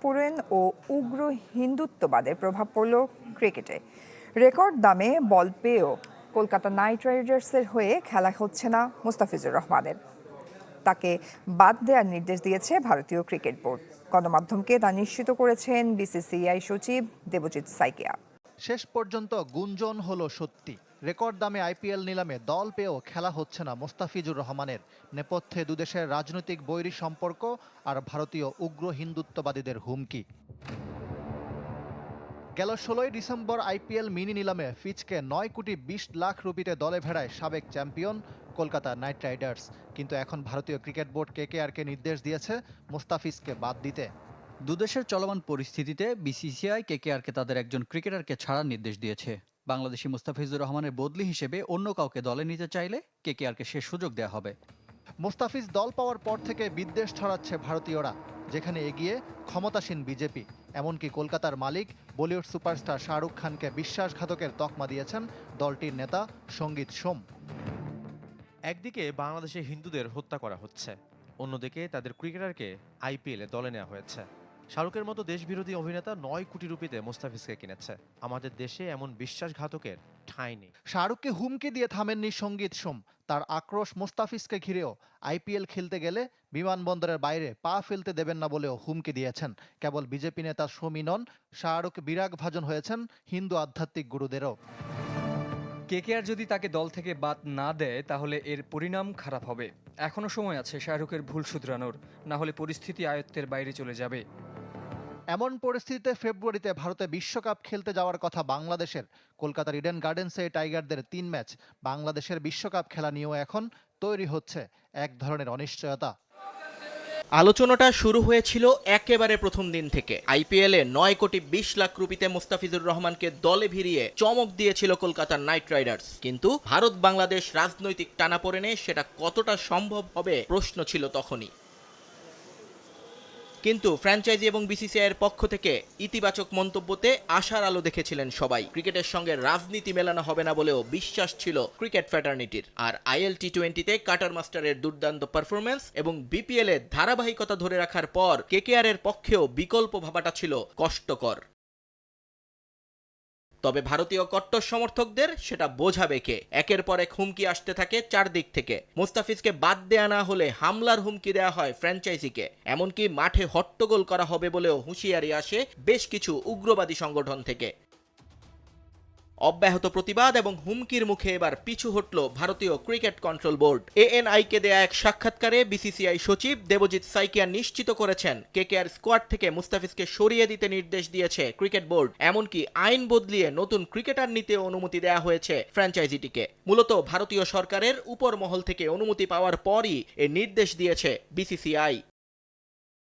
টানাপোড়েন ও উগ্র হিন্দুত্ববাদের প্রভাব পড়ল ক্রিকেটে। রেকর্ড দামে বল পেয়েও কলকাতা নাইট রাইডার্সের হয়ে খেলা হচ্ছে না মুস্তাফিজুর রহমানের। তাকে বাদ দেওয়ার নির্দেশ দিয়েছে ভারতীয় ক্রিকেট বোর্ড। গণমাধ্যমকে তা নিশ্চিত করেছেন বিসিসিআই সচিব দেবজিৎ সাইকিয়া। শেষ পর্যন্ত গুঞ্জন হলো সত্যি। রেকর্ড দামে আইপিএল নিলামে দল পেয়েও খেলা হচ্ছে না মোস্তাফিজুর রহমানের। নেপথ্যে দুদেশের রাজনৈতিক বৈরী সম্পর্ক আর ভারতীয় উগ্র হিন্দুত্ববাদীদের হুমকি। গেল ১৬ই ডিসেম্বর আইপিএল মিনি নিলামে ফিচকে ৯ কোটি ২০ লাখ রুপিতে দলে ভেড়ায় সাবেক চ্যাম্পিয়ন কলকাতা নাইট রাইডার্স। কিন্তু এখন ভারতীয় ক্রিকেট বোর্ড কেকেআরকে নির্দেশ দিয়েছে মুস্তাফিজকে বাদ দিতে। দুদেশের চলমান পরিস্থিতিতে বিসিসিআই কেকেআরকে তাদের একজন ক্রিকেটারকে ছাড়ার নির্দেশ দিয়েছে। বাংলাদেশি মুস্তাফিজুর রহমানের বদলি হিসেবে অন্য কাউকে দলে নিতে চাইলে কেকেআরকে সে সুযোগ দেওয়া হবে। মুস্তাফিজ দল পাওয়ার পর থেকে বিদ্বেষ ছড়াচ্ছে ভারতীয়রা, যেখানে এগিয়ে ক্ষমতাসীন বিজেপি। এমনকি কলকাতার মালিক বলিউড সুপারস্টার শাহরুখ খানকে বিশ্বাসঘাতকের তকমা দিয়েছেন দলটির নেতা সঙ্গীত সোম। একদিকে বাংলাদেশে হিন্দুদের হত্যা করা হচ্ছে, অন্যদিকে তাদের ক্রিকেটারকে আইপিএলে দলে নেওয়া হয়েছে। শাহরুখের মতো দেশবিরোধী অভিনেতা ৯ কোটি রুপিতে মুস্তাফিজকে কিনেছে। আমাদের দেশে এমন বিশ্বাসঘাতকের ঠাঁই নেই। শাহরুখকে হুমকি দিয়ে থামেননি সঙ্গীত সোম। তার আক্রোশ মুস্তাফিজকে ঘিরেও। আইপিএল খেলতে গেলে বিমানবন্দরের বাইরে পা ফেলতে দেবেন না বলেও হুমকি দিয়েছেন। কেবল বিজেপি নেতা সোমই নন, শাহরুখ বিরাগভাজন হয়েছেন হিন্দু আধ্যাত্মিক গুরুদেরও। কেকেআর যদি তাকে দল থেকে বাদ না দেয় তাহলে এর পরিণাম খারাপ হবে। এখনো সময় আছে শাহরুখের ভুল শুধরানোর, না হলে পরিস্থিতি আয়ত্তের বাইরে চলে যাবে। এমন পরিস্থিতিতে ফেব্রুয়ারিতে ভারতে বিশ্বকাপ খেলতে যাওয়ার কথা বাংলাদেশের। কলকাতার ইডেন গার্ডেন্সে টাইগারদের ৩ ম্যাচ। বাংলাদেশের বিশ্বকাপ খেলা নিয়েও এখন তৈরি হচ্ছে এক ধরনের অনিশ্চয়তা। আলোচনাটা শুরু হয়েছিল একেবারে প্রথম দিন থেকে। আইপিএলে ৯ কোটি ২০ লাখ রুপিতে মুস্তাফিজুর রহমানকে দলে ভিড়িয়ে চমক দিয়েছিল কলকাতার নাইট রাইডার্স। কিন্তু ভারত বাংলাদেশ রাজনৈতিক টানাপোড়েনে সেটা কতটা সম্ভব হবে প্রশ্ন ছিল তখনই। কিন্তু ফ্র্যাঞ্চাইজি এবং বিসিসিআই এর পক্ষ থেকে ইতিবাচক মন্তব্যতে আশার আলো দেখেছিলেন সবাই। ক্রিকেটের সঙ্গে রাজনীতি মেলানো হবে না বলেও বিশ্বাস ছিল ক্রিকেট ফ্র্যাটার্নিটির। আর আইএল টি-20তে কাটার মাস্টারের দুর্দান্ত পারফরমেন্স এবং বিপিএল এ ধারাবাহিকতা ধরে রাখার পর কেকেআর এর পক্ষেও বিকল্প ভাবাটা ছিল কষ্টকর। তবে ভারতীয় কট্টর সমর্থকদের সেটা বোঝাবে কে? একের পর এক হুমকি আসতে থাকে চারদিক থেকে। মুস্তাফিজকে বাদ দেয়া না হলে হামলার হুমকি দেয়া হয় ফ্র্যাঞ্চাইজিকে। এমনকি মাঠে হট্টগোল করা হবে বলেও হুঁশিয়ারি আসে বেশ কিছু উগ্রবাদী সংগঠন থেকে। অব্যাহত প্রতিবাদ এবং হুমকির মুখে এবার পিছু হটল ভারতীয় ক্রিকেট কন্ট্রোল বোর্ড। এএনআইকে দেয়া এক সাক্ষাৎকারে বিসিসিআই সচিব দেবজিৎ সাইকিয়া নিশ্চিত করেছেন কেকেআর স্কোয়াড থেকে মুস্তাফিজকে সরিয়ে দিতে নির্দেশ দিয়েছে ক্রিকেট বোর্ড। এমনকি আইন বদলিয়ে নতুন ক্রিকেটার নিতে অনুমতি দেয়া হয়েছে ফ্র্যাঞ্চাইজিটিকে। মূলত ভারতীয় সরকারের উপর মহল থেকে অনুমতি পাওয়ার পরই এ নির্দেশ দিয়েছে বিসিসিআই।